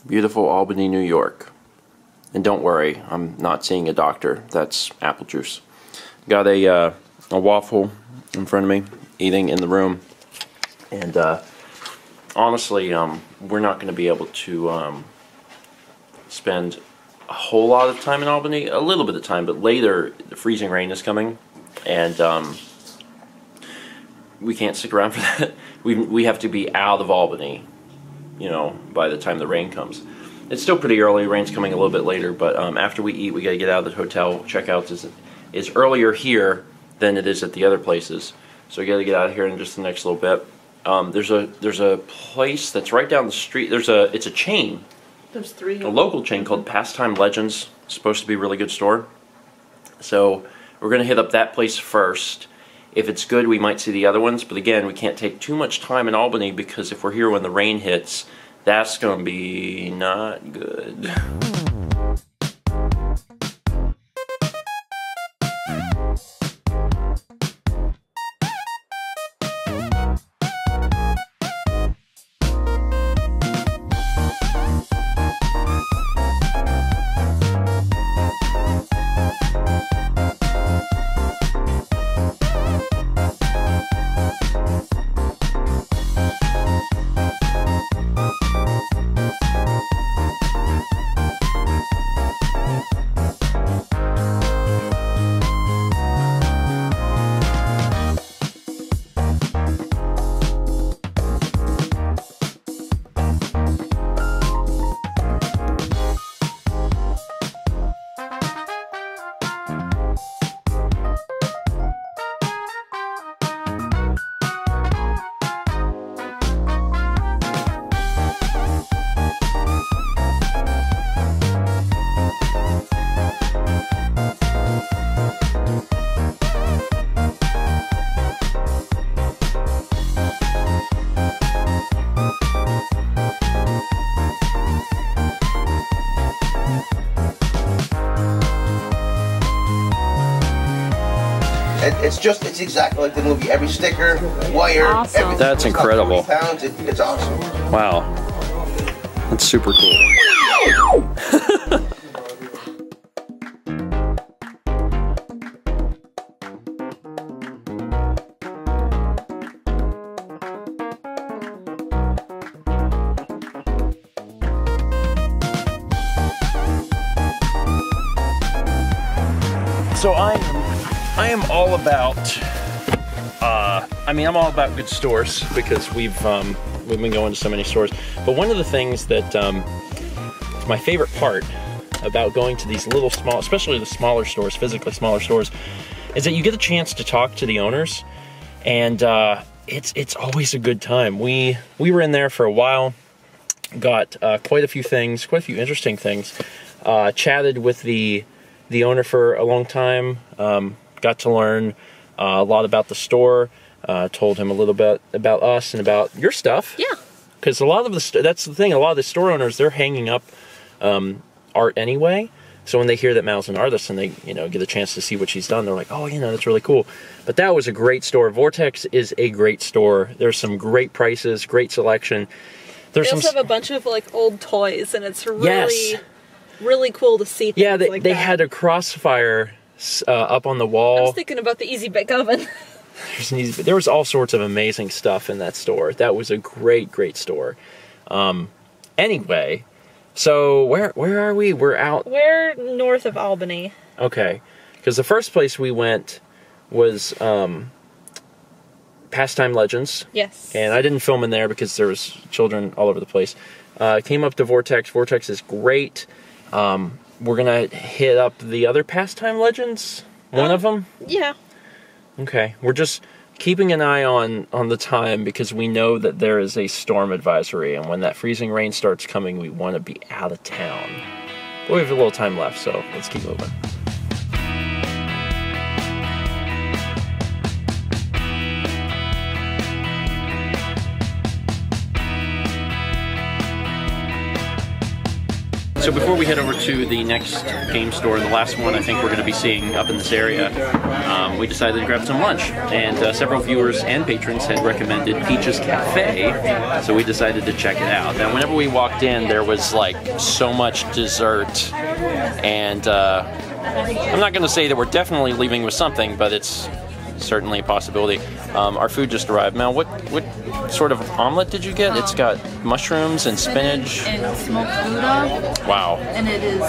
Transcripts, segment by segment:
Beautiful Albany, New York. And don't worry, I'm not seeing a doctor. That's apple juice. Got a waffle in front of me, eating in the room. And honestly, we're not going to be able to spend a whole lot of time in Albany. A little bit of time, but later the freezing rain is coming. And we can't stick around for that. We have to be out of Albany, you know, by the time the rain comes. It's still pretty early. Rain's coming a little bit later, but after we eat, we got to get out of the hotel. Checkout is earlier here than it is at the other places, so we got to get out of here in just the next little bit. There's a place that's right down the street. It's a chain. There's three. A local chain called Pastime Legends. It's supposed to be a really good store. So we're gonna hit up that place first. If it's good, we might see the other ones. But again, we can't take too much time in Albany because if we're here when the rain hits, that's gonna be not good. It's exactly like the movie. Every sticker, wire, awesome. everything. That's incredible. 40 pounds. It's awesome. Wow, that's super cool. So I am all about, I'm all about good stores because we've been going to so many stores. But one of the things that my favorite part about going to these little small, especially the smaller stores, physically smaller stores, is that you get a chance to talk to the owners, and it's always a good time. We were in there for a while, got quite a few interesting things, chatted with the owner for a long time, got to learn a lot about the store, told him a little bit about us and about your stuff. Yeah. Because a lot of that's the thing, a lot of the store owners, they're hanging up art anyway. So when they hear that Mal's an artist and they, get a chance to see what she's done, they're like, oh, that's really cool. But that was a great store. Vortex is a great store. There's some great prices, great selection. They also have a bunch of old toys, and it's really, really cool to see things they had a Crossfire up on the wall. I was thinking about the Easy Bake Oven. There was all sorts of amazing stuff in that store. That was a great, great store. Anyway, so where are we? We're north of Albany. Okay, because the first place we went was Pastime Legends. Yes. And I didn't film in there because there was children all over the place. Came up to Vortex. Vortex is great. We're gonna hit up the other Pastime Legends. One of them? Yeah. Okay. We're just keeping an eye on the time because we know that there is a storm advisory, and when that freezing rain starts coming, we want to be out of town. But we have a little time left, so let's keep moving. So before we head over to the next game store, the last one I think we're going to be seeing up in this area, we decided to grab some lunch. And several viewers and patrons had recommended Peach's Cafe, so we decided to check it out. Now, whenever we walked in, there was like so much dessert, and I'm not going to say that we're definitely leaving with something, but it's certainly a possibility. Our food just arrived. Mel, what sort of omelet did you get? It's got mushrooms and spinach. And smoked Gouda. Wow. And it is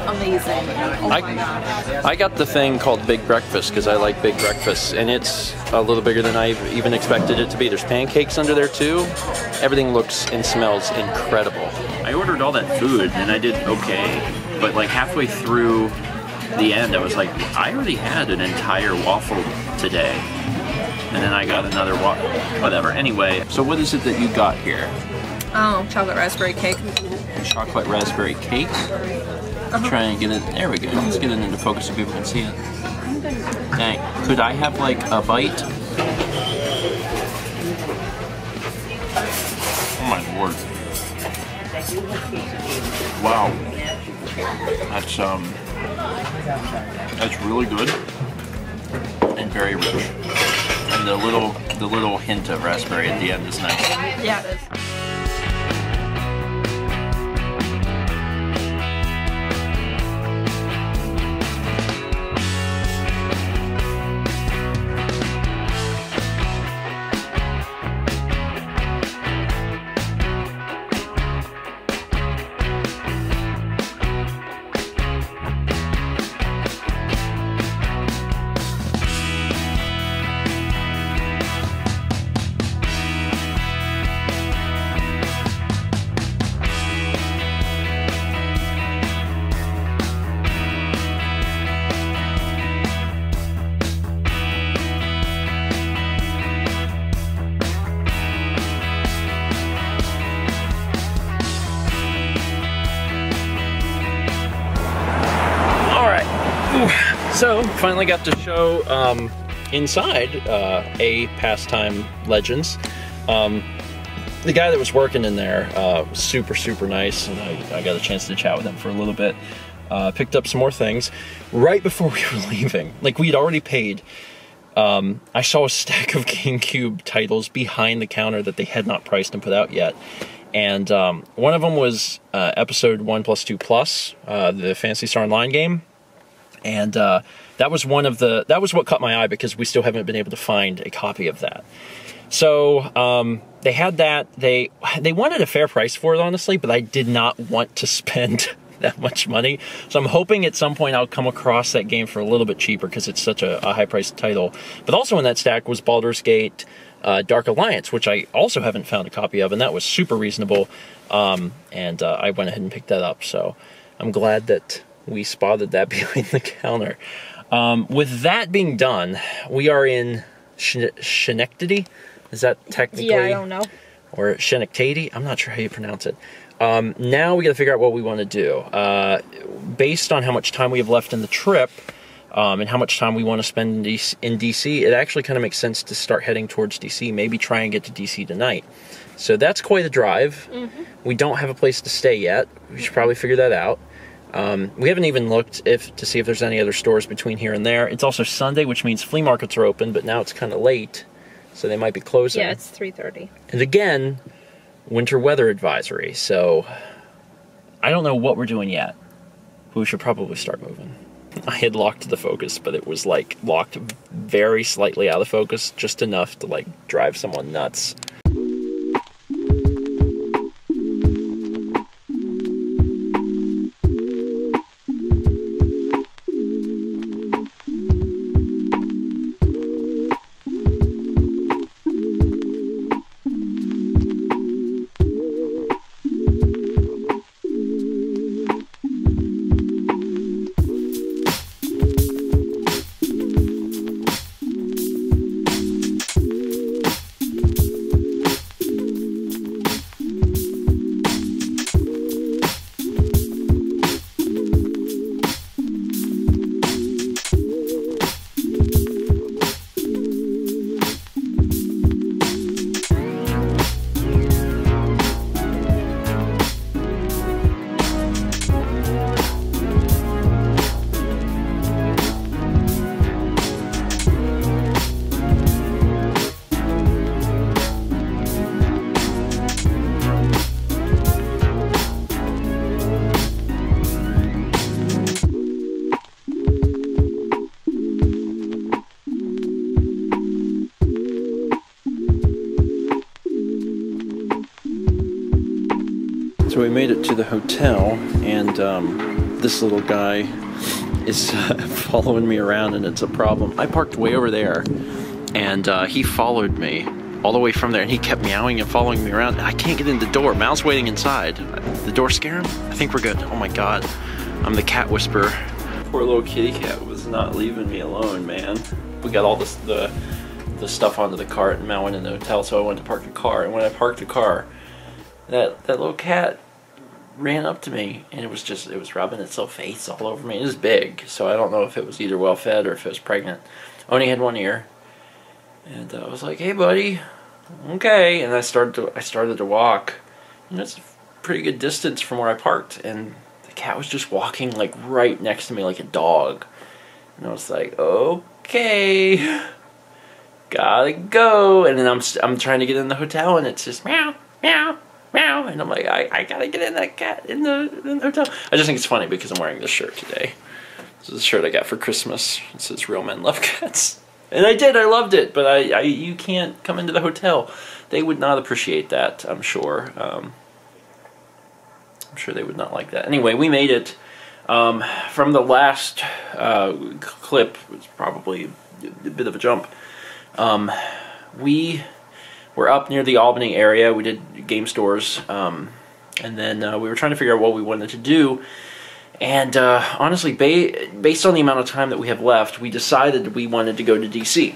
amazing. Oh my gosh. I got the thing called Big Breakfast because I like big breakfasts, and it's a little bigger than I even expected it to be. There's pancakes under there too. Everything looks and smells incredible. I ordered all that food and I did okay, but like halfway through the end I was like, I already had an entire waffle today. And then I got another whatever. Anyway, so what is it that you got here? Oh, chocolate raspberry cake. Chocolate raspberry cake. Try and get it. There we go. Let's get it into focus so people can see it. Dang. Could I have like a bite? Oh my lord. Wow. That's really good and very rich. And the little hint of raspberry at the end is nice. Yeah, it is. So, finally got to show inside A Pastime Legends. The guy that was working in there was super nice, and I got a chance to chat with him for a little bit. Picked up some more things. Right before we were leaving, like we'd already paid, I saw a stack of GameCube titles behind the counter that they had not priced and put out yet. And one of them was Episode 1+2+, the Phantasy Star Online game. And that was what caught my eye because we still haven't been able to find a copy of that. So they had that. They wanted a fair price for it, honestly, but I did not want to spend that much money. So I'm hoping at some point I'll come across that game for a little bit cheaper because it's such a high-priced title. But also in that stack was Baldur's Gate Dark Alliance, which I also haven't found a copy of, and that was super reasonable. And I went ahead and picked that up. So I'm glad that we spotted that behind the counter. With that being done, we are in Schenectady. Is that technically? Yeah, I don't know. Or Schenectady? I'm not sure how you pronounce it. Now we got to figure out what we want to do. Based on how much time we have left in the trip, and how much time we want to spend in DC, it actually kind of makes sense to start heading towards DC. Maybe try and get to DC tonight. So that's quite a drive. Mm-hmm. We don't have a place to stay yet. We should probably figure that out. We haven't even looked to see if there's any other stores between here and there. It's also Sunday, which means flea markets are open, but now it's kind of late, so they might be closing. Yeah, it's 3:30. And again, winter weather advisory, so I don't know what we're doing yet. But we should probably start moving. I had locked the focus, but it was like locked very slightly out of focus, just enough to like drive someone nuts. made it to the hotel, and this little guy is following me around, and it's a problem. I parked way over there, and he followed me all the way from there, and he kept meowing and following me around. I can't get in the door. Mal's waiting inside. The door scare him? I think we're good. Oh my god. I'm the cat whisperer. Poor little kitty cat was not leaving me alone, man. We got all this, the stuff onto the cart, and Mal went in the hotel, so I went to park the car. And when I parked the car, that little cat ran up to me, and it was rubbing its little face all over me. It was big, so I don't know if it was either well fed or if it was pregnant. Only had one ear. And I was like, "Hey, buddy, okay." And I started to walk. And it's a pretty good distance from where I parked, and the cat was just walking like right next to me like a dog. And I was like, "Okay, gotta go." And then I'm trying to get in the hotel, and it's just meow, meow, meow, and I'm like, I gotta get in that cat in the hotel. I just think it's funny because I'm wearing this shirt today. This is a shirt I got for Christmas. It says "Real Men Love Cats." And I did, I loved it, but you can't come into the hotel. They would not appreciate that, I'm sure. I'm sure they would not like that. Anyway, we made it. From the last clip, it was probably a bit of a jump. We were up near the Albany area. We did game stores, and then we were trying to figure out what we wanted to do. And honestly, based on the amount of time that we have left, we decided we wanted to go to DC.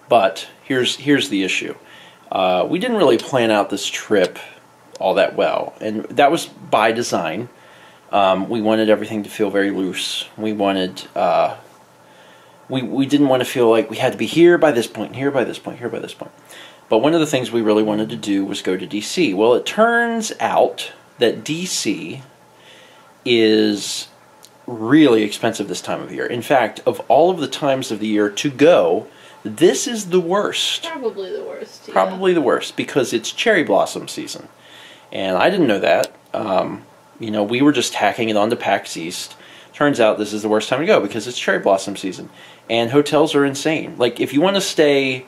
But here's the issue. We didn't really plan out this trip all that well, and that was by design. We wanted everything to feel very loose. We wanted we didn't want to feel like we had to be here by this point, here by this point, here by this point. But one of the things we really wanted to do was go to DC. Well, it turns out that DC is really expensive this time of year. In fact, of all of the times of the year to go, this is the worst. Probably the worst. Yeah. Probably the worst, because it's cherry blossom season. And I didn't know that. You know, we were just tacking it onto PAX East. Turns out this is the worst time to go because it's cherry blossom season. And hotels are insane. Like, if you want to stay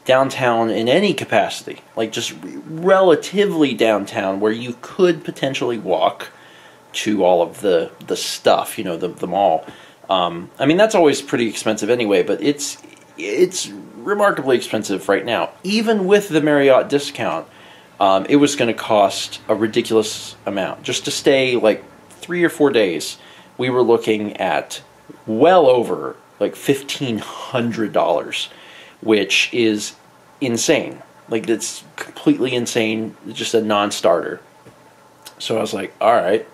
downtown in any capacity, like just relatively downtown where you could potentially walk to all of the stuff, you know, the mall. I mean, that's always pretty expensive anyway, but it's remarkably expensive right now. Even with the Marriott discount, it was going to cost a ridiculous amount. Just to stay like 3 or 4 days, we were looking at well over like $1,500, which is insane. Like, it's completely insane, just a non-starter. So I was like, all right.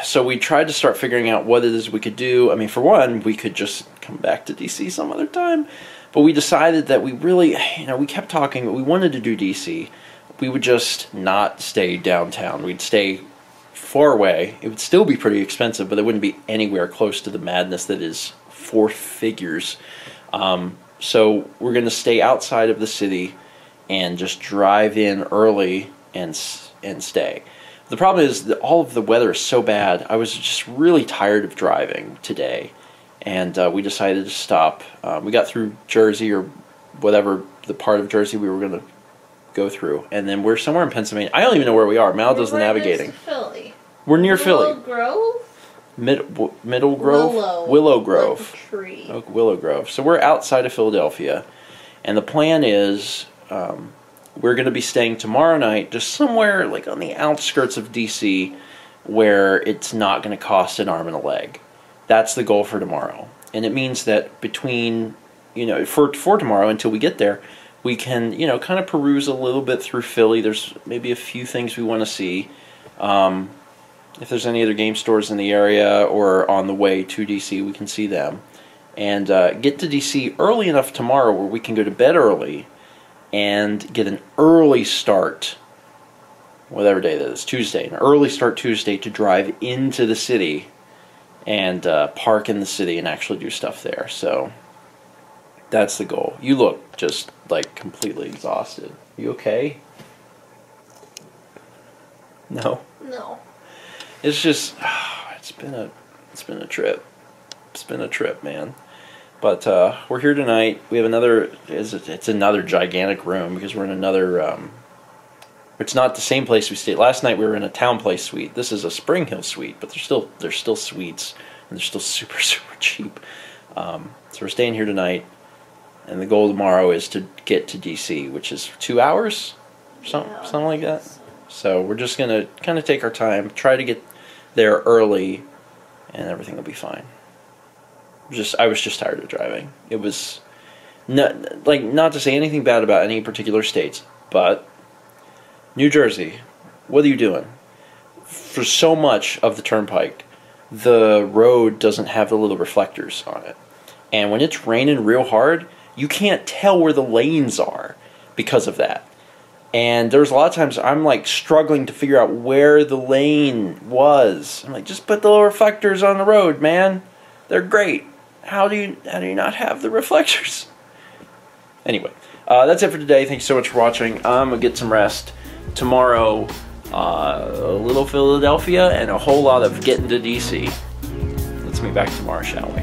So we tried to start figuring out what it is we could do. I mean, for one, we could just come back to DC some other time. But we decided that we really, you know, we kept talking, but we wanted to do DC. We would just not stay downtown. We'd stay far away. It would still be pretty expensive, but it wouldn't be anywhere close to the madness that is 4 figures. So we're going to stay outside of the city and just drive in early and stay. The problem is that all of the weather is so bad. I was just really tired of driving today, and we decided to stop. We got through Jersey, or whatever the part of Jersey we were going to go through, and then we're somewhere in Pennsylvania. I don't even know where we are. Mal does the navigating. Philly. We're near Philly. Grove? Middle Grove? Willow Grove. Like a tree. Oh, Willow Grove. So we're outside of Philadelphia, and the plan is we're going to be staying tomorrow night just somewhere like on the outskirts of DC where it's not going to cost an arm and a leg. That's the goal for tomorrow. And it means that between, you know, for tomorrow until we get there, we can, you know, kind of peruse a little bit through Philly. There's maybe a few things we want to see. If there's any other game stores in the area or on the way to DC, we can see them. And get to DC early enough tomorrow where we can go to bed early and get an early start, whatever day that is, Tuesday, an early start Tuesday to drive into the city and park in the city and actually do stuff there. So that's the goal. You look just like completely exhausted. You okay? No? No. It's just, it's been a trip. It's been a trip, man. But we're here tonight. We have another, it's another gigantic room because we're in another It's not the same place we stayed. Last night we were in a Town Place suite. This is a Spring Hill suite, but they're still suites, and they're still super, super cheap. So we're staying here tonight, and the goal tomorrow is to get to DC, which is 2 hours, something like that. So we're just going to kind of take our time, try to get there early, and everything will be fine. I was just tired of driving. It was not to say anything bad about any particular states, but New Jersey, what are you doing? For so much of the turnpike, the road doesn't have the little reflectors on it. And when it's raining real hard, you can't tell where the lanes are because of that. And there's a lot of times I'm like struggling to figure out where the lane was. I'm like, just put the little reflectors on the road, man. They're great. How do you not have the reflectors? Anyway, that's it for today. Thanks so much for watching. I'm gonna get some rest. Tomorrow, a little Philadelphia and a whole lot of getting to DC. Let's meet back tomorrow, shall we?